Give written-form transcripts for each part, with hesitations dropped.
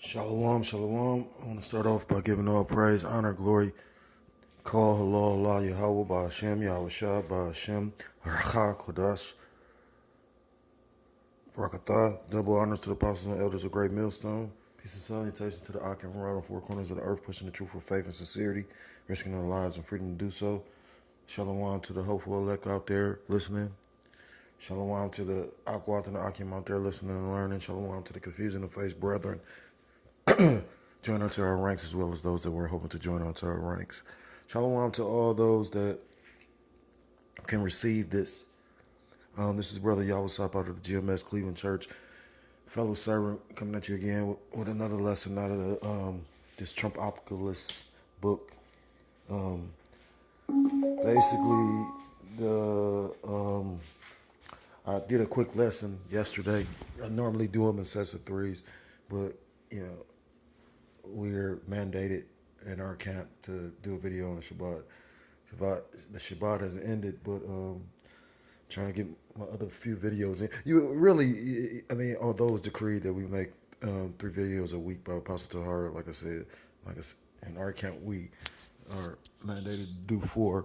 Shalom, shalom. I want to start off by giving all praise, honor, glory. Call halal Allah Yahweh by Hashem, Yahweh Shah by Hashem, Racha Kodash, Barakatah. Double honors to the apostles and elders of Great Millstone. Peace and salutations to the Akim from right on four corners of the earth, pushing the truth with faith and sincerity, risking their lives and freedom to do so. Shalom to the hopeful elect out there listening. Shalom to the Akwat and the Akim out there listening and learning. Shalom to the confusing of faith brethren. Join onto our ranks as well as those that we're hoping to join onto our ranks. Shalom to all those that can receive this. This is Brother Yawasop out of the GMS Cleveland Church. Fellow servant coming at you again with another lesson out of this Trumpocalypse book. Basically, I did a quick lesson yesterday. I normally do them in sets of threes, but we're mandated in our camp to do a video on the Shabbat. The Shabbat has ended, but trying to get my other few videos in. Although it's decreed that we make 3 videos a week by Apostle Tahar, like I said, in our camp we are mandated to do 4.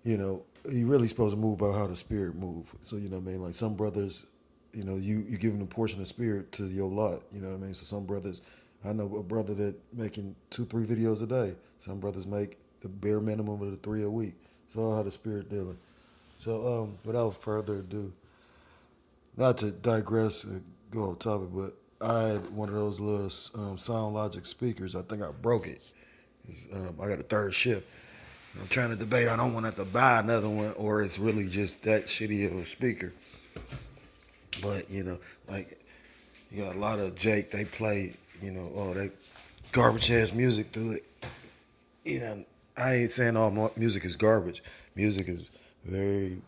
You really supposed to move by how the Spirit move. So like some brothers, you give them a portion of Spirit to your lot. So some brothers. I know a brother that making 2-3 videos a day. Some brothers make the bare minimum of the 3 a week. It's all how the Spirit dealing. So without further ado, not to digress and go off topic, but I had one of those little Sound Logic speakers. I think I broke it. I got a third shift. I'm trying to debate. I don't want to have to buy another one, or it's really just that shitty of a speaker. But like you got a lot of Jake. They play. All that garbage ass music through it. I ain't saying all music is garbage. Music is a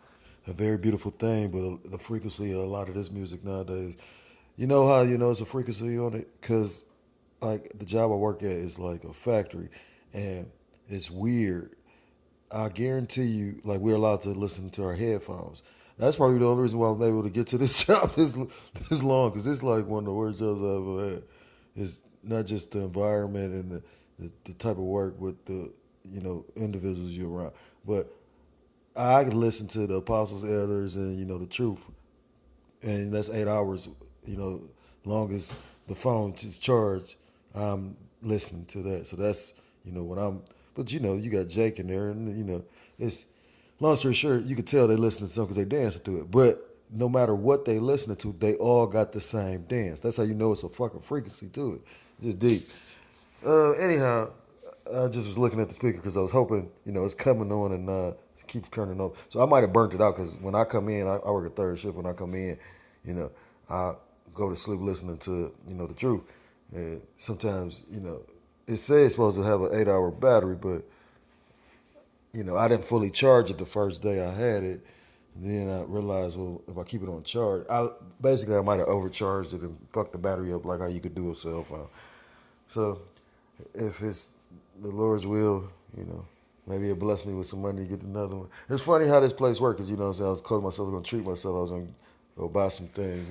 very beautiful thing, but the frequency of a lot of this music nowadays, you know how it's a frequency on it? Because, like, the job I work at is like a factory, and it's weird. I guarantee you, like, we're allowed to listen to our headphones. That's probably the only reason why I'm able to get to this job this long, because it's like one of the worst jobs I've ever had. It's not just the environment and the type of work with the individuals you're around, but I can listen to the apostles, elders, and the truth, and that's 8 hours. Long as the phone is charged, I'm listening to that. So that's when I'm. But you got Jake in there, and it's long story short, you can tell they listening to something because they dancing to it, but. No matter what they listening to, they all got the same dance. That's how you know it's a fucking frequency to it. Just deep. Anyhow, I just was looking at the speaker because I was hoping, it's coming on and keep turning on. So I might have burnt it out because when I come in, I work a third shift. When I come in, I go to sleep listening to, the truth. And sometimes, it says it's supposed to have an 8-hour battery, but, I didn't fully charge it the first day I had it. Then I realized, well, if I keep it on charge, I might have overcharged it and fucked the battery up like how you could do a cell phone. So, if it's the Lord's will, maybe He'll bless me with some money to get another one. It's funny how this place works, because, I was calling myself going to treat myself. I was going to go buy some things,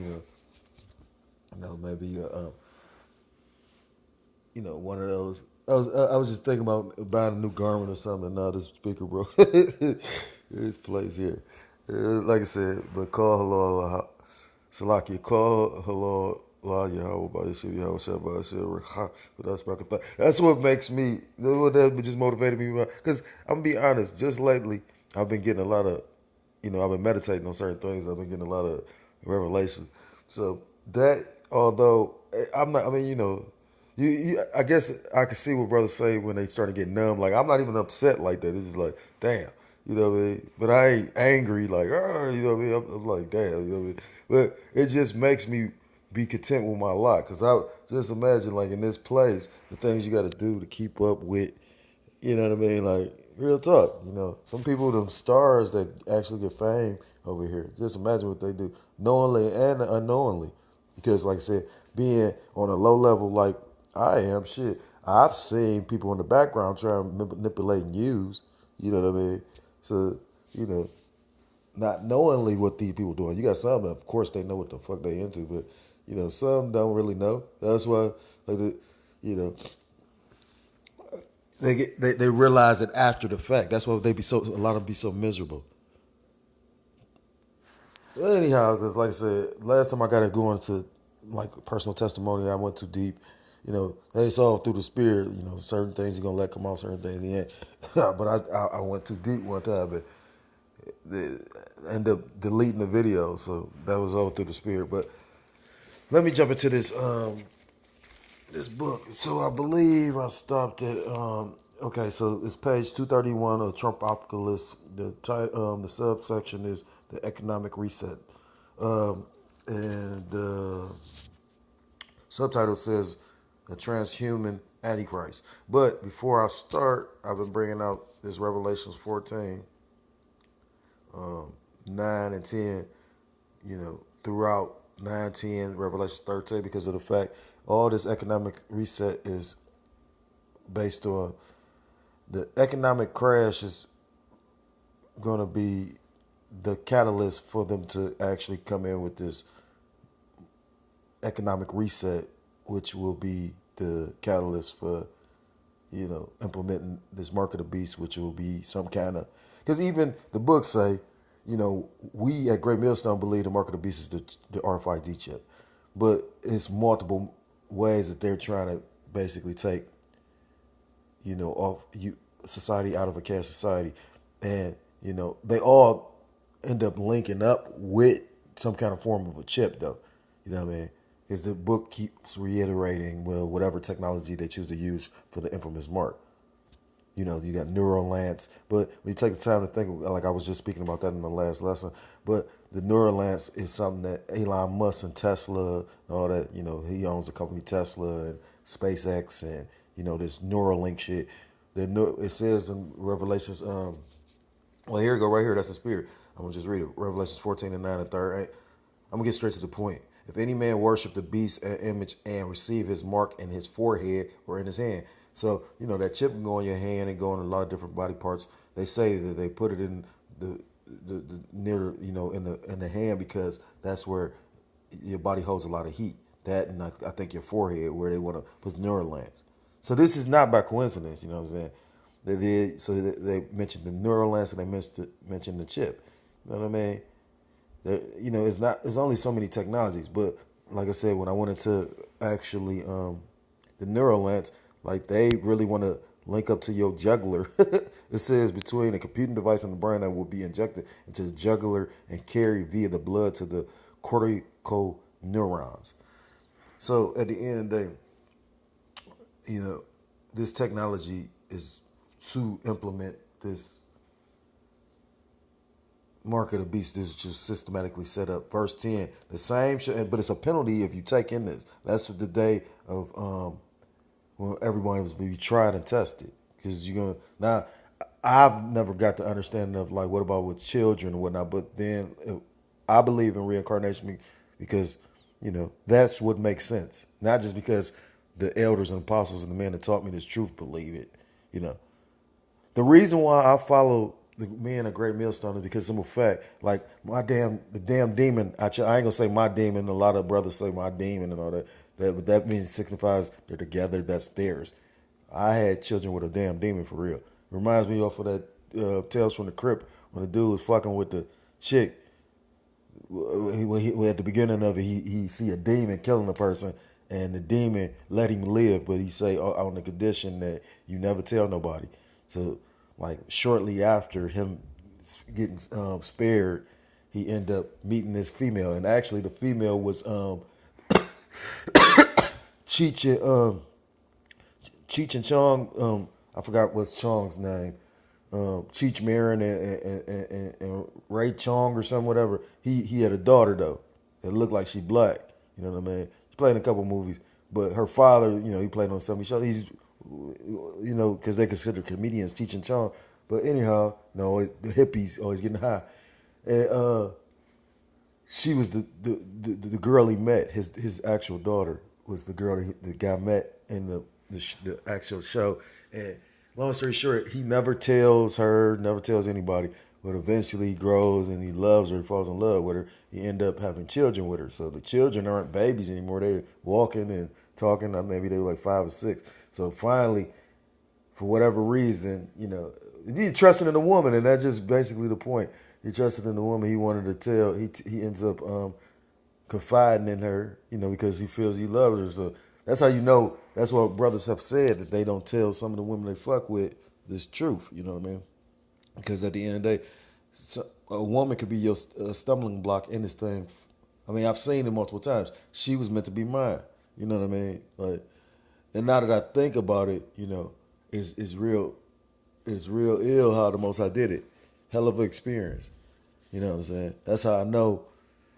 maybe, one of those. I was just thinking about buying a new garment or something, and now this speaker broke. This place here. Like I said, but call halal Salaki, call halal la Yahweh by Yeshua Yahweh Shabbat Yeshua. That's what makes me. That just motivated me. Because I'm gonna be honest. Just lately, I've been getting a lot of, I've been meditating on certain things. I've been getting a lot of revelations. So that, although I'm not, I guess I can see what brothers say when they start to get numb. Like, I'm not even upset like that. It's just like, damn. You know what I mean? But I ain't angry like, you know what I mean? I'm like, damn, you know what I mean? But it just makes me be content with my lot. Because I just imagine, like, in this place, the things you got to do to keep up with, you know what I mean? Like, real talk, Some people, them stars that actually get fame over here, just imagine what they do, knowingly and unknowingly. Because, like I said, being on a low level like I am, shit, I've seen people in the background trying to manipulate and use, you know what I mean? So, not knowingly what these people doing. You got some, of course, they know what the fuck they into, but, Some don't really know. That's why, like, you know, they realize it after the fact. That's why a lot of them be so miserable. Anyhow, because like I said, last time I got it going to like personal testimony, I went too deep. It's all through the spirit. Certain things you're gonna let come out, certain things you ain't. But I went too deep one time, but they end up deleting the video, so that was all through the spirit. But let me jump into this book. So I believe I stopped at okay. So it's page 231 of Trumpocalypse. The subsection is the economic reset, and the subtitle says a transhuman antichrist. But before I start, I've been bringing out this Revelations 14, 9 and 10. Throughout 9, 10, Revelations 13, because of the fact all this economic reset is based on the economic crash is going to be the catalyst for them to actually come in with this economic reset, which will be the catalyst for, implementing this mark of the beast, which will be some kind of, because even the books say, we at Great Millstone believe the mark of the beast is the RFID chip, but it's multiple ways that they're trying to basically take, off society out of a cash society, and they all end up linking up with some kind of form of a chip, though. You know what I mean? Because the book keeps reiterating, well, whatever technology they choose to use for the infamous mark. You got Neuralance, but when you take the time to think, like I was just speaking about that in the last lesson, but the Neuralance is something that Elon Musk and Tesla and all that, he owns the company Tesla and SpaceX and, this Neuralink shit. It says in Revelations, well, here we go, right here, that's the spirit. I'm going to just read it. Revelations 14 and 9 and 3. I'm going to get straight to the point. If any man worship the beast image and receive his mark in his forehead or in his hand. So, that chip can go in your hand and go in a lot of different body parts. They say that they put it in the near, in the hand, because that's where your body holds a lot of heat. That, and I think your forehead, where they want to put Neuralance. So this is not by coincidence, you know what I'm saying? They mentioned the Neuralance and they mentioned the chip. You know what I mean? It's only so many technologies, but like I said, when I went into actually the Neuralance, like they really want to link up to your jugular. It says between a computing device and the brain that will be injected into the jugular and carried via the blood to the cortical neurons. So at the end of the day, this technology is to implement this mark of the beast is just systematically set up. Verse 10, the same, but it's a penalty if you take in this. That's the day of when everyone was be tried and tested. Because you're going to, now, I've never got the understanding of like, what about with children and whatnot, but then I believe in reincarnation because, that's what makes sense. Not just because the elders and apostles and the men that taught me this truth believe it, The reason why I follow the men of Great Millstone is because simple fact, like the damn demon. I ain't gonna say my demon. A lot of brothers say my demon and all that. But that means signifies they're together. That's theirs. I had children with a damn demon for real. Reminds me of that Tales from the Crypt when the dude was fucking with the chick. At the beginning of it, he see a demon killing a person, and the demon let him live, but he say on the condition that you never tell nobody. So, like shortly after him getting spared, he ended up meeting this female, and actually the female was Cheech and Chong. I forgot what's Chong's name. Cheech Marin and Ray Chong or something, whatever. He had a daughter though that looked like she black. You know what I mean? She played in a couple movies, but her father, he played on some shows. He's, because they consider comedians Cheech and Chong. But anyhow, no, the hippies always getting high, and she was the girl he met. His actual daughter was the girl the guy met in the actual show. And long story short, he never tells her, never tells anybody. but eventually he grows and he loves her, he falls in love with her. He end up having children with her. So the children aren't babies anymore. They're walking and talking. Maybe they were like 5 or 6. So finally, for whatever reason, he trusted in the woman, and that's just basically the point. He trusted in the woman. He wanted to tell. He ends up confiding in her, because he feels he loves her. So that's how you know. That's what brothers have said, that they don't tell some of the women they fuck with this truth. You know what I mean? Because at the end of the day, a woman could be your stumbling block in this thing. I mean, I've seen it multiple times. She was meant to be mine. You know what I mean? Like, and now that I think about it, it's real. It's real ill how the Most High did it. Hell of an experience. You know what I'm saying? That's how I know.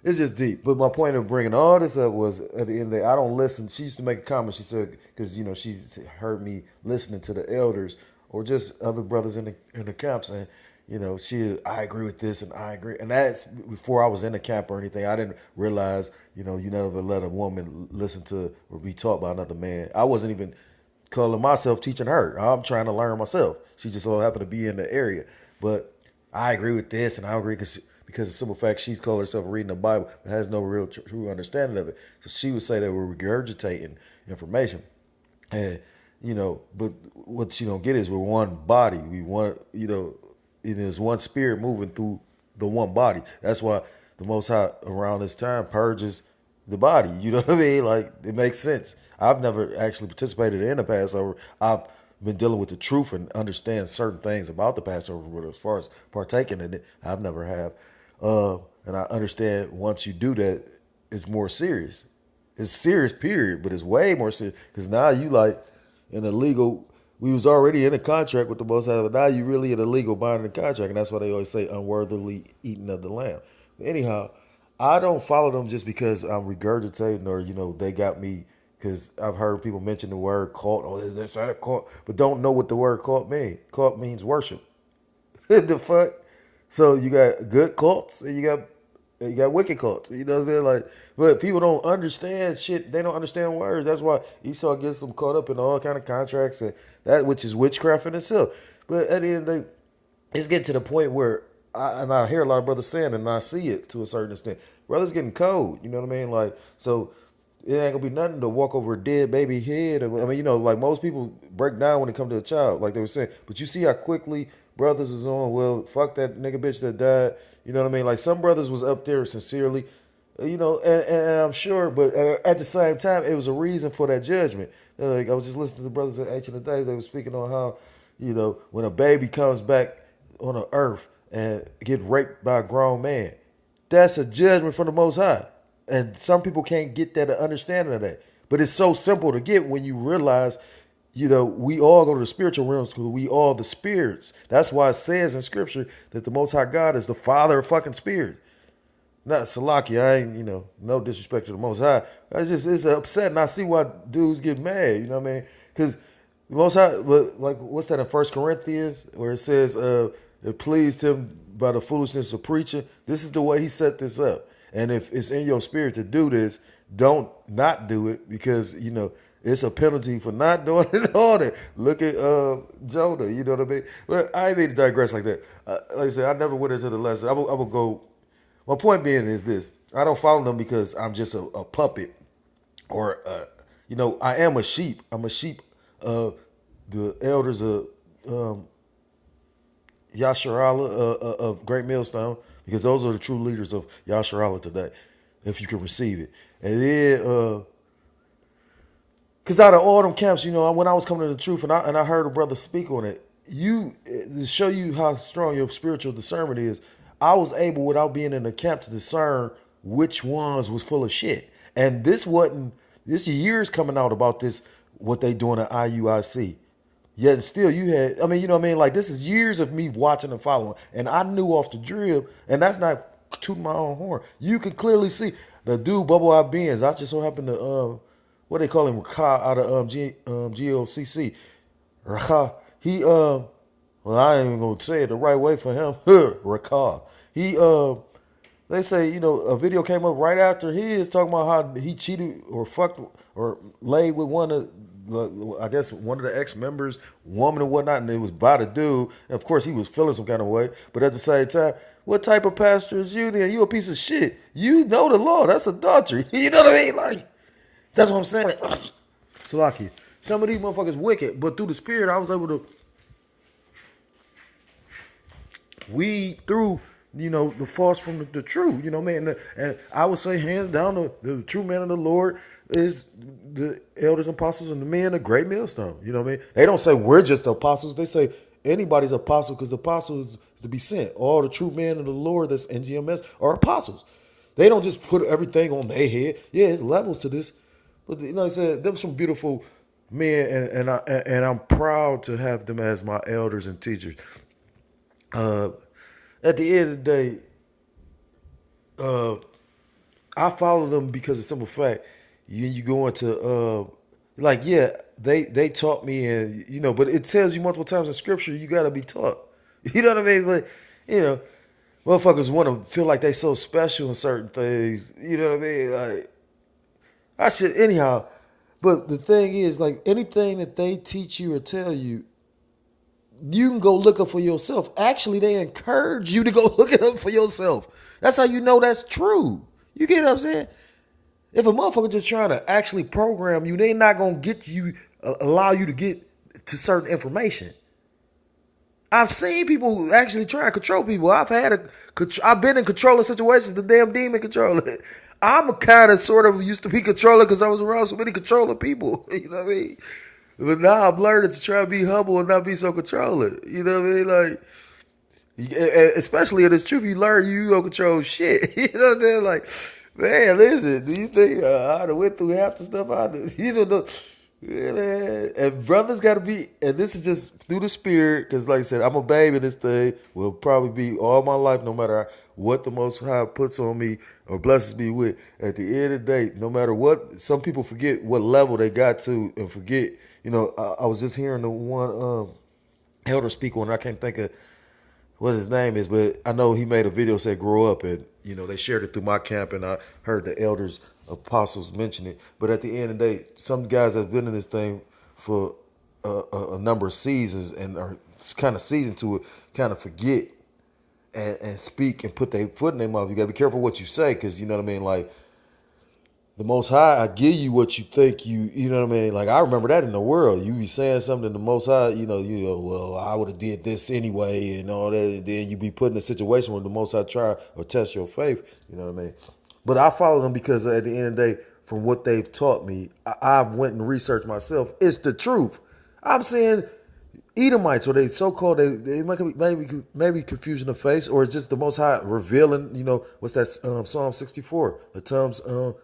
It's just deep. But my point of bringing all this up was, at the end of the day, I don't listen. She used to make a comment. She said, because, she heard me listening to the elders or just other brothers in the camp saying, I agree with this and I agree. And that's before I was in the camp or anything. I didn't realize, you never let a woman listen to or be taught by another man. I wasn't even calling myself teaching her. I'm trying to learn myself. She just so happened to be in the area. But I agree with this and I agree because the simple fact she's called herself reading the Bible but has no real true understanding of it. So she would say that we're regurgitating information. And, but what you don't get is we're one body. We want, it is one spirit moving through the one body. That's why the Most High around this time purges the body. You know what I mean? Like, it makes sense. I've never actually participated in a Passover. I've been dealing with the truth and understand certain things about the Passover, but as far as partaking in it, I've never have. And I understand once you do that, it's more serious. It's serious, period, but it's way more serious because now you like in a legal. We was already in a contract with the Most High, but now you really in a legal binding contract, and that's why they always say unworthily eating of the lamb. But anyhow, I don't follow them just because I'm regurgitating or they got me. Because I've heard people mention the word cult. Oh, is this a cult? But don't know what the word cult means. Cult means worship. The fuck? So you got good cults and you got wicked cults. You know what I'm saying? Like, but people don't understand shit. They don't understand words. That's why Esau gets them caught up in all kind of contracts and that, which is witchcraft in itself. But at the end of the day, it's getting to the point where I hear a lot of brothers saying, and I see it to a certain extent. Brothers getting cold. You know what I mean? Like, so it ain't gonna be nothing to walk over a dead baby head. I mean, like most people break down when it comes to a child, like they were saying. But you see how quickly brothers was on, well, fuck that nigga bitch that died. You know what I mean? Like some brothers was up there sincerely, and I'm sure, but at the same time, it was a reason for that judgment. Like I was just listening to the brothers at Ancient Days. They were speaking on how, when a baby comes back on the earth and get raped by a grown man, that's a judgment from the Most High. And some people can't get that understanding of that. But it's so simple to get when you realize, we all go to the spiritual realms because we all the spirits. That's why it says in scripture that the Most High God is the Father of fucking spirits. Not Salaki, I ain't, no disrespect to the Most High. It's upsetting. I see why dudes get mad, you know what I mean? Because the Most High, like, what's that in 1 Corinthians where it says, it pleased him by the foolishness of preaching. This is the way he set this up. And if it's in your spirit to do this, don't not do it because, it's a penalty for not doing it all that. Look at Jonah, you know what I mean? But I ain't mean to digress like that. Like I said, I never went into the lesson. I will go. My point being is this. I don't follow them because I'm just a puppet or, I am a sheep. I'm a sheep of the elders of Yasharallah of Great Millstone, because those are the true leaders of Yasharallah today, if you can receive it. And then, because out of all them camps, when I was coming to the truth and I heard a brother speak on it, to show you how strong your spiritual discernment is, I was able, without being in the camp, to discern which ones was full of shit. And this years coming out about this, what they doing at IUIC. Yet still you had, you know what I mean? Like, this is years of me watching and following. And I knew off the drip, and that's not tooting my own horn. You could clearly see the dude, Bubble I Benz. I just so happened to, what they call him, Rakah out of GOCC. Rakah, he, well, I ain't even going to say it the right way for him. Rakah. He, they say, a video came up right after his talking about how he cheated or fucked or laid with one of I guess one of the ex-members, woman or whatnot, and it was by the dude. And of course, he was feeling some kind of way. But at the same time, what type of pastor is you then? You a piece of shit. You know the law. That's adultery. You know what I mean? Like, that's what I'm saying. Salaki. Some of these motherfuckers wicked, but through the spirit, I was able to weed through, the false from the true. You know, man. And I would say, hands down, the true man of the Lord is the elders and apostles and the men of great millstone. You know what I mean? They don't say we're just the apostles. They say anybody's apostle because the apostle is to be sent. All the true men of the Lord that's NGMS are apostles. They don't just put everything on their head. Yeah, it's levels to this. But you know what I'm saying? Them some beautiful men, and I'm proud to have them as my elders and teachers. At the end of the day, I follow them because of simple fact. You go into like, yeah, they taught me, and but it tells you multiple times in scripture you gotta be taught. You know what I mean? But motherfuckers want to feel like they so special in certain things. You know what I mean? Like, I should anyhow. But the thing is, like, anything that they teach you or tell you, you can go look up for yourself. Actually, they encourage you to go look it up for yourself. That's how you know that's true. You get what I'm saying? If a motherfucker just trying to actually program you, they not gonna allow you to get to certain information. I've seen people actually try to control people. I've been in controlling situations. The damn demon controller. I'm a kind of sort of used to be controller because I was around so many controlling people. You know what I mean? But now I'm learning to try to be humble and not be so controlling. You know what I mean? Like, especially in this truth, you learn you don't control shit. You know what I'm saying? Like, man, listen, do you think I done went through half the stuff I did? You know, yeah, man. And brothers got to be, and this is just through the spirit, because like I said, I'm a baby in this thing, will probably be all my life, no matter what the Most High puts on me or blesses me with. At the end of the day, no matter what, some people forget what level they got to and forget. I was just hearing the one elder speak on, I can't think of what his name is, but I know he made a video said grow up, and they shared it through my camp, and I heard the elders apostles mention it. But at the end of the day, some guys that have been in this thing for a number of seasons and are kind of seasoned to it kind of forget and speak and put their foot in their mouth. You got to be careful what you say, because you know what I mean, like, the Most High, I give you what you think you know what I mean? Like, I remember that in the world. You be saying something, the Most High, you go, well, I would have did this anyway and all that. And then you be put in a situation where the Most High try or test your faith. You know what I mean? But I follow them because at the end of the day, from what they've taught me, I've went and researched myself. It's the truth. I'm saying Edomites, or they so-called, they maybe confusion of face, or it's just the Most High revealing, what's that, Psalm 64, the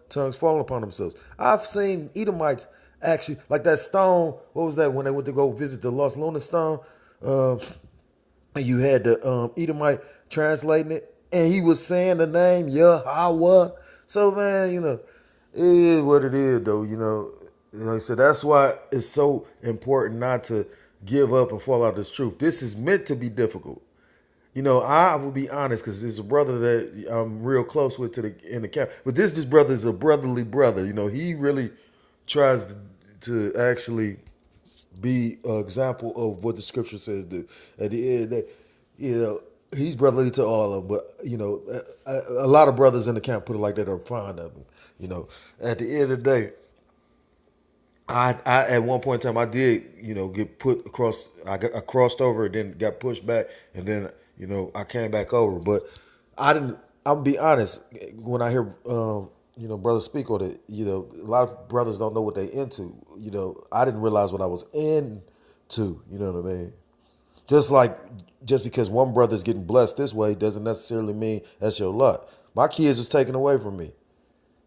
tongues falling upon themselves. I've seen Edomites actually, like that stone, what was that, when they went to go visit the Lost Lunar stone, and you had the Edomite translating it, and he was saying the name Yahweh. So, man, it is what it is, though, so that's why it's so important not to give up and fall out this truth. This is meant to be difficult. I will be honest, because there's a brother that I'm real close with in the camp. But this brother is a brotherly brother. He really tries to actually be an example of what the scripture says do. At the end of the day, he's brotherly to all of them. But, a lot of brothers in the camp, put it like that, are fond of him. At the end of the day, I at one point in time I did get put across. I crossed over and then got pushed back, and then I came back over. But I didn't. I'll be honest. When I hear brothers speak on it, a lot of brothers don't know what they into. I didn't realize what I was into. You know what I mean? Just because one brother's getting blessed this way doesn't necessarily mean that's your lot. My kids was taken away from me.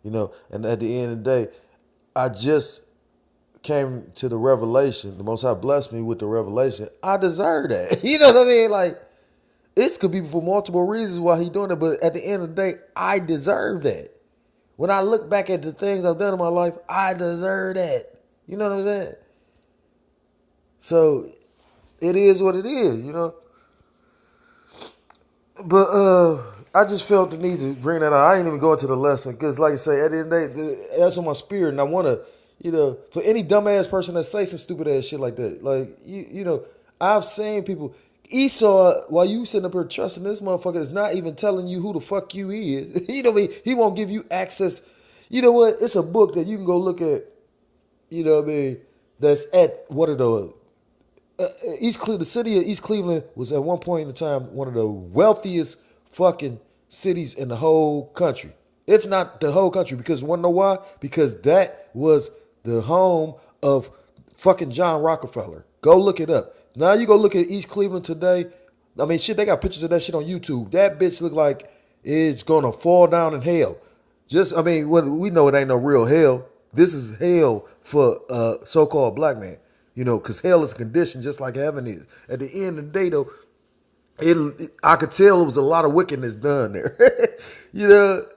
And at the end of the day, I just came to the revelation. The Most High blessed me with the revelation. I deserve that. You know what I mean? Like, it could be for multiple reasons why he doing it, but at the end of the day, I deserve that. When I look back at the things I've done in my life, I deserve that. You know what I'm saying? So it is what it is, But I just felt the need to bring that out. I ain't even going to the lesson because, like I say, at the end of the day, that's on my spirit, and I want to, For any dumbass person that say some stupid ass shit like that, like I've seen people. Esau, while you sitting up here trusting this motherfucker, is not even telling you who the fuck you is. He won't give you access. You know what? It's a book that you can go look at. That's at one of the the city of East Cleveland was at one point in the time one of the wealthiest fucking cities in the whole country, if not the whole country. Because you want to know why? Because that was the home of fucking John Rockefeller. Go look it up. Now you go look at East Cleveland today. I mean, shit, they got pictures of that shit on YouTube. That bitch look like it's gonna fall down in hell. We know it ain't no real hell. This is hell for so-called black man. Because hell is a condition just like heaven is. At the end of the day, though, I could tell it was a lot of wickedness done there.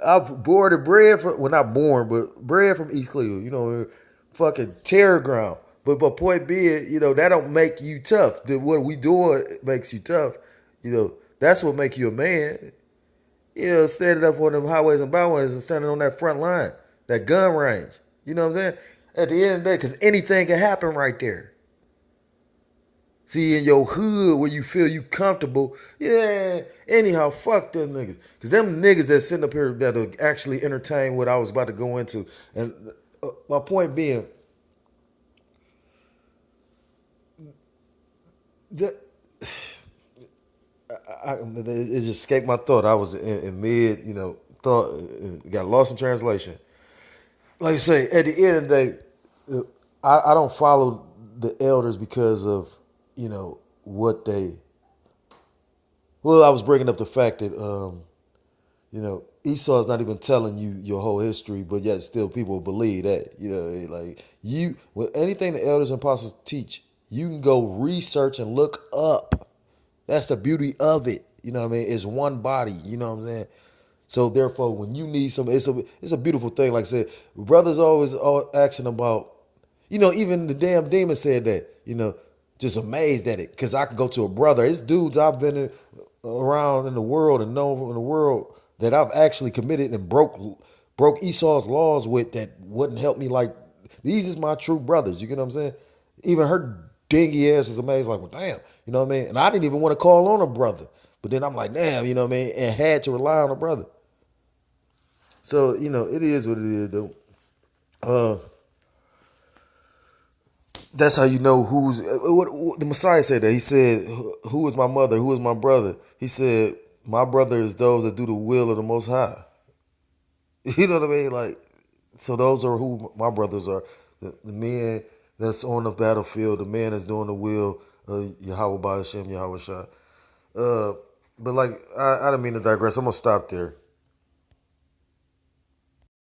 I've boarded bread from, well, not born, but bread from East Cleveland, fucking terror ground. But point being, that don't make you tough. What we doing makes you tough. That's what make you a man. Standing up on them highways and byways and standing on that front line, that gun range. You know what I'm saying? At the end of the day, because anything can happen right there. See, in your hood where you feel you comfortable, anyhow, fuck them niggas. Because them niggas that's sitting up here that'll actually entertain what I was about to go into. And my point being, that it just escaped my thought. I was in mid, thought, got lost in translation. Like I say, at the end of the day, I don't follow the elders because of, what they. Well, I was bringing up the fact that, Esau is not even telling you your whole history, but yet still people believe that. With anything the elders and apostles teach, you can go research and look up. That's the beauty of it. You know what I mean? It's one body. You know what I'm saying? So therefore, when you need something, it's a beautiful thing. Like I said, brothers always asking about, even the damn demon said that, just amazed at it. Because I could go to a brother. It's dudes I've been around in the world and known in the world that I've actually committed and broke Esau's laws with that wouldn't help me. Like, these is my true brothers. You get what I'm saying? Even her dingy ass is amazed, like, well, damn. You know what I mean? And I didn't even want to call on a brother. But then I'm like, damn, you know what I mean? And had to rely on a brother. So, it is what it is, though. That's how you know who's. What the Messiah said that. He said, who is my mother? Who is my brother? He said, my brother is those that do the will of the Most High. You know what I mean? Like, so those are who my brothers are. The men that's on the battlefield, the man that's doing the will of Yahweh Ba'ashem, Yahweh Shah. But like, I didn't mean to digress. I'm going to stop there.